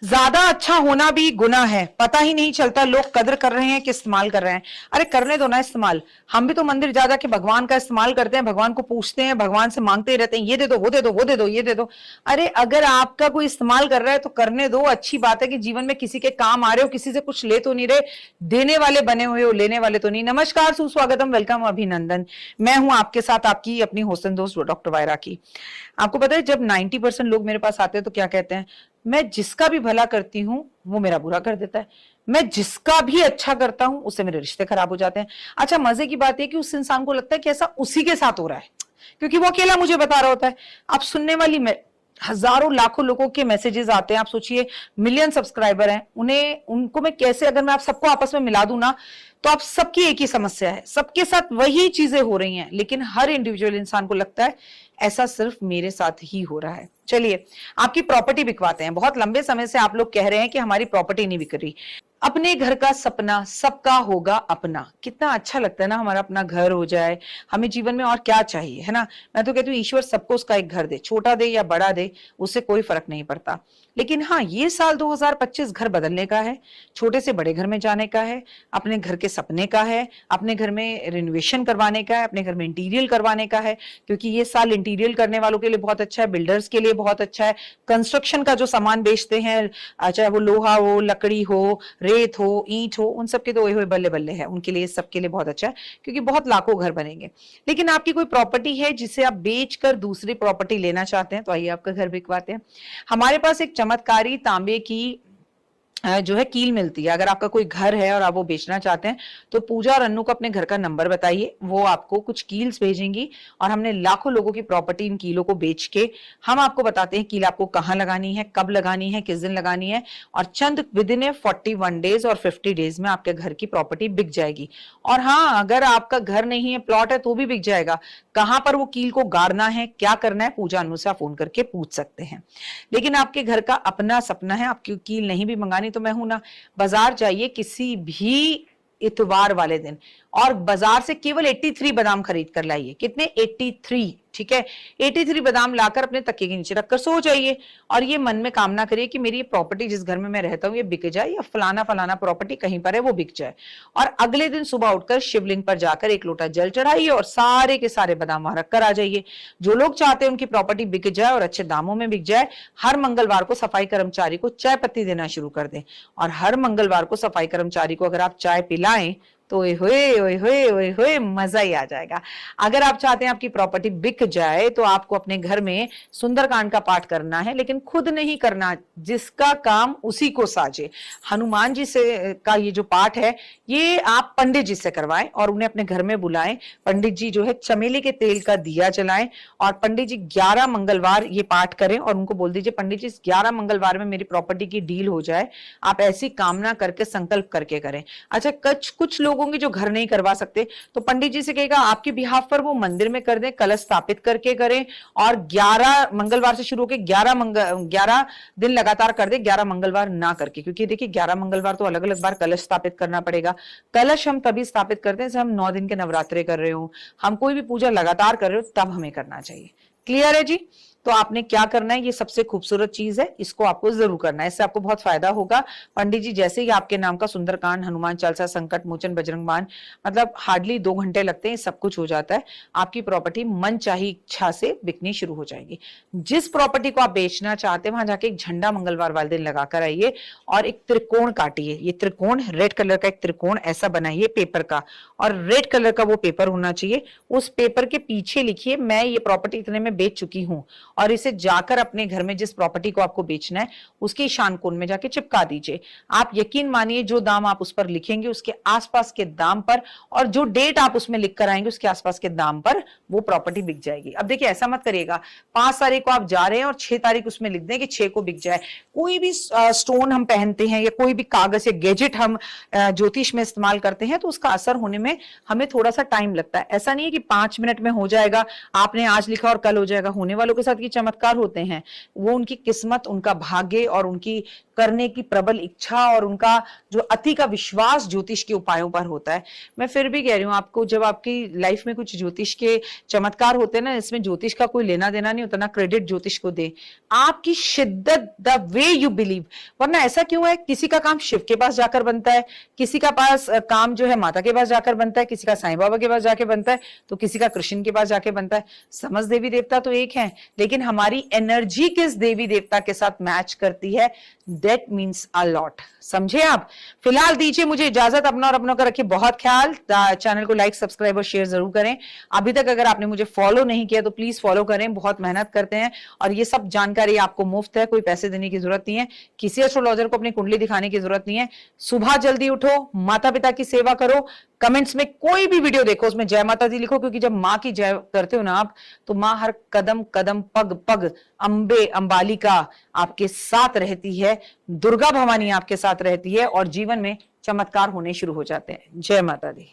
ज्यादा अच्छा होना भी गुनाह है, पता ही नहीं चलता लोग कदर कर रहे हैं कि इस्तेमाल कर रहे हैं। अरे करने दो ना इस्तेमाल। हम भी तो मंदिर जा जा के भगवान का इस्तेमाल करते हैं, भगवान को पूछते हैं, भगवान से मांगते ही रहते हैं, ये दे दो, वो दे दो, वो दे दो, ये दे दो। अरे अगर आपका कोई इस्तेमाल कर रहा है तो करने दो। अच्छी बात है कि जीवन में किसी के काम आ रहे हो, किसी से कुछ ले तो नहीं रहे, देने वाले बने हुए हो, लेने वाले तो नहीं। नमस्कार, सुस्वागतम, वेलकम, अभिनंदन। मैं हूं आपके साथ आपकी अपनी हौसन दोस्त डॉक्टर वायरा की। आपको पता है जब 90% लोग मेरे पास आते हैं तो क्या कहते हैं, मैं जिसका भी भला करती हूं वो मेरा बुरा कर देता है, मैं जिसका भी अच्छा करता हूं उससे मेरे रिश्ते खराब हो जाते हैं। अच्छा, मजे की बात है कि उस इंसान को लगता है कि ऐसा उसी के साथ हो रहा है क्योंकि वो अकेला मुझे बता रहा होता है। आप सुनने वाली हजारों लाखों लोगों के मैसेजेस आते हैं, आप सोचिए मिलियन सब्सक्राइबर हैं, उनको मैं कैसे, अगर मैं आप सबको आपस में मिला दूं ना, तो आप सबकी एक ही समस्या है, सबके साथ वही चीजें हो रही हैं, लेकिन हर इंडिविजुअल इंसान को लगता है ऐसा सिर्फ मेरे साथ ही हो रहा है। चलिए, आपकी प्रॉपर्टी बिकवाते हैं। बहुत लंबे समय से आप लोग कह रहे हैं कि हमारी प्रॉपर्टी नहीं बिक रही। अपने घर का सपना सबका होगा अपना। कितना अच्छा लगता है ना, हमारा अपना घर हो जाए। हमें जीवन में और क्या चाहिए, है ना। मैं तो कहती हूँ ईश्वर सबको उसका एक घर दे, छोटा दे या बड़ा दे, उससे कोई फर्क नहीं पड़ता। लेकिन हाँ, ये साल 2025 घर बदलने का है, छोटे से बड़े घर में जाने का है, अपने घर के सपने का है, अपने घर में रिनोवेशन करवाने का है, अपने घर में इंटीरियर करवाने का है। क्योंकि ये साल इंटीरियर करने वालों के लिए बहुत अच्छा है, बिल्डर्स के लिए बहुत अच्छा है, कंस्ट्रक्शन का जो सामान बेचते हैं, चाहे वो लोहा हो, लकड़ी हो, रेत हो, ईंट हो, उन सबके तो ओए होए बल्ले बल्ले है, उनके लिए, सबके लिए बहुत अच्छा है क्योंकि बहुत लाखों घर बनेंगे। लेकिन आपकी कोई प्रॉपर्टी है जिसे आप बेचकर दूसरी प्रॉपर्टी लेना चाहते हैं, तो आइए आपका घर बिकवाते हैं। हमारे पास एक चमत्कारी तांबे की जो है कील मिलती है। अगर आपका कोई घर है और आप वो बेचना चाहते हैं तो पूजा और अन्नू को अपने घर का नंबर बताइए, वो आपको कुछ कील्स भेजेंगी और हमने लाखों लोगों की प्रॉपर्टी इन कीलों को बेच के हम आपको बताते हैं कील आपको कहाँ लगानी है, कब लगानी है, किस दिन लगानी है, और चंद विदिन 41 डेज और 50 डेज में आपके घर की प्रॉपर्टी बिक जाएगी। और हाँ, अगर आपका घर नहीं है, प्लॉट है, तो भी बिक जाएगा। कहां पर वो कील को गाड़ना है, क्या करना है, पूजा अन्नू से आप फोन करके पूछ सकते हैं। लेकिन आपके घर का अपना सपना है, आपकी कील नहीं भी मंगानी तो मैं हूं ना। बाजार जाइए किसी भी इतवार वाले दिन और बाजार से केवल 83 बादाम खरीद कर लाइए। कितने? 83, ठीक है। 83 बादाम लाकर अपने तकिए के नीचे रखकर सो जाइए और ये मन में कामना करिए कि मेरी ये प्रॉपर्टी जिस घर में मैं रहता हूँ ये बिक जाए, या फलाना फलाना प्रॉपर्टी कहीं पर है वो बिक जाए। और अगले दिन सुबह उठकर शिवलिंग पर जाकर एक लोटा जल चढ़ाइए और सारे के सारे बादाम वहां रख कर आ जाइए। जो लोग चाहते हैं उनकी प्रॉपर्टी बिक जाए और अच्छे दामों में बिक जाए, हर मंगलवार को सफाई कर्मचारी को चाय पत्ती देना शुरू कर दें। और हर मंगलवार को सफाई कर्मचारी को अगर आप चाय पिलाएं तो ओए होए मजा ही आ जाएगा। अगर आप चाहते हैं आपकी प्रॉपर्टी बिक जाए तो आपको अपने घर में सुंदरकांड का पाठ करना है, लेकिन खुद नहीं करना, जिसका काम उसी को साजे। हनुमान जी से का ये जो पाठ है ये आप पंडित जी से करवाएं और उन्हें अपने घर में बुलाएं। पंडित जी जो है चमेली के तेल का दिया जलाएं और पंडित जी 11 मंगलवार ये पाठ करें और उनको बोल दीजिए पंडित जी 11 मंगलवार में मेरी प्रॉपर्टी की डील हो जाए। आप ऐसी कामना करके संकल्प करके करें। अच्छा, कुछ लोग होंगे जो घर नहीं करवा सकते, तो पंडित जी से कहेगा आपके बिहाफ पर वो मंदिर में कर दें, कलश स्थापित करके करें और 11 मंगलवार से शुरू होकर 11 दिन लगातार कर दे, 11 मंगलवार ना करके। क्योंकि देखिए 11 मंगलवार तो अलग अलग बार कलश स्थापित करना पड़ेगा। कलश हम तभी स्थापित करते हैं जब हम 9 दिन के नवरात्रे कर रहे हो, हम कोई भी पूजा लगातार कर रहे हो, तब हमें करना चाहिए। क्लियर है जी? तो आपने क्या करना है, ये सबसे खूबसूरत चीज है, इसको आपको जरूर करना है, इससे आपको बहुत फायदा होगा। पंडित जी जैसे ही आपके नाम का सुंदरकांड, हनुमान चालीसा, संकट मोचन, बजरंग बाण, मतलब हार्डली 2 घंटे लगते हैं, सब कुछ हो जाता है। आपकी प्रॉपर्टी मन चाही इच्छा से बिकनी शुरू हो जाएगी। जिस प्रॉपर्टी को आप बेचना चाहते हैं वहां जाके एक झंडा मंगलवार वाले दिन लगाकर आइए और एक त्रिकोण काटिए। ये त्रिकोण रेड कलर का एक त्रिकोण ऐसा बनाइए पेपर का, और रेड कलर का वो पेपर होना चाहिए। उस पेपर के पीछे लिखिए मैं ये प्रॉपर्टी इतने में बेच चुकी हूं, और इसे जाकर अपने घर में जिस प्रॉपर्टी को आपको बेचना है उसके ईशान कोण में जाके चिपका दीजिए। आप यकीन मानिए जो दाम आप उस पर लिखेंगे उसके आसपास के दाम पर, और जो डेट आप उसमें लिख कर आएंगे उसके आसपास के दाम पर वो प्रॉपर्टी बिक जाएगी। अब देखिए ऐसा मत करिएगा 5 तारीख को आप जा रहे हैं और 6 तारीख उसमें लिख दें कि 6 को बिक जाए। कोई भी स्टोन हम पहनते हैं या कोई भी कागज या गैजेट हम ज्योतिष में इस्तेमाल करते हैं तो उसका असर होने में हमें थोड़ा सा टाइम लगता है। ऐसा नहीं है कि 5 मिनट में हो जाएगा, आपने आज लिखा और कल हो जाएगा। होने वालों के साथ की चमत्कार होते हैं वो उनकी किस्मत, उनका भाग्य और उनकी करने की प्रबल इच्छा और उनका जो अति का विश्वास ज्योतिष के उपायों पर होता है। मैं फिर भी कह रही हूँ आपको, जब आपकी लाइफ में कुछ ज्योतिष के चमत्कार होते हैं ना, इसमें ज्योतिष का कोई लेना देना नहीं होता, ना क्रेडिट ज्योतिष को दे, आपकी शिद्दत, द वे यू बिलीव। वरना ऐसा क्यों है, किसी का काम शिव के पास जाकर बनता है, किसी का पास काम जो है माता के पास जाकर बनता है, किसी का साईं बाबा के पास जाके बनता है, तो किसी का कृष्ण के पास जाके बनता है। समझ देवी देवता तो एक है, लेकिन हमारी एनर्जी किस देवी देवता के साथ मैच करती है, दैट मीन्स अ लॉट। समझे आप? फिलहाल दीजिए मुझे इजाजत, अपना और अपनों का रखिए बहुत ख्याल। चैनल को लाइक, सब्सक्राइब और शेयर जरूर करें। अभी तक अगर आपने मुझे फॉलो नहीं किया तो प्लीज फॉलो करें, बहुत मेहनत करते हैं और ये सब जानकारी आपको मुफ्त है, कोई पैसे देने की जरूरत नहीं है, किसी एस्ट्रोलॉजर को अपनी कुंडली दिखाने की जरूरत नहीं है। सुबह जल्दी उठो, माता पिता की सेवा करो, कमेंट्स में कोई भी वीडियो देखो उसमें जय माता दी लिखो, क्योंकि जब माँ की जय करते हो ना आप, तो माँ हर कदम कदम, पग पग, अंबे अंबालिका आपके साथ रहती है, दुर्गा भवानी आपके साथ रहती है और जीवन में चमत्कार होने शुरू हो जाते हैं। जय माता दी।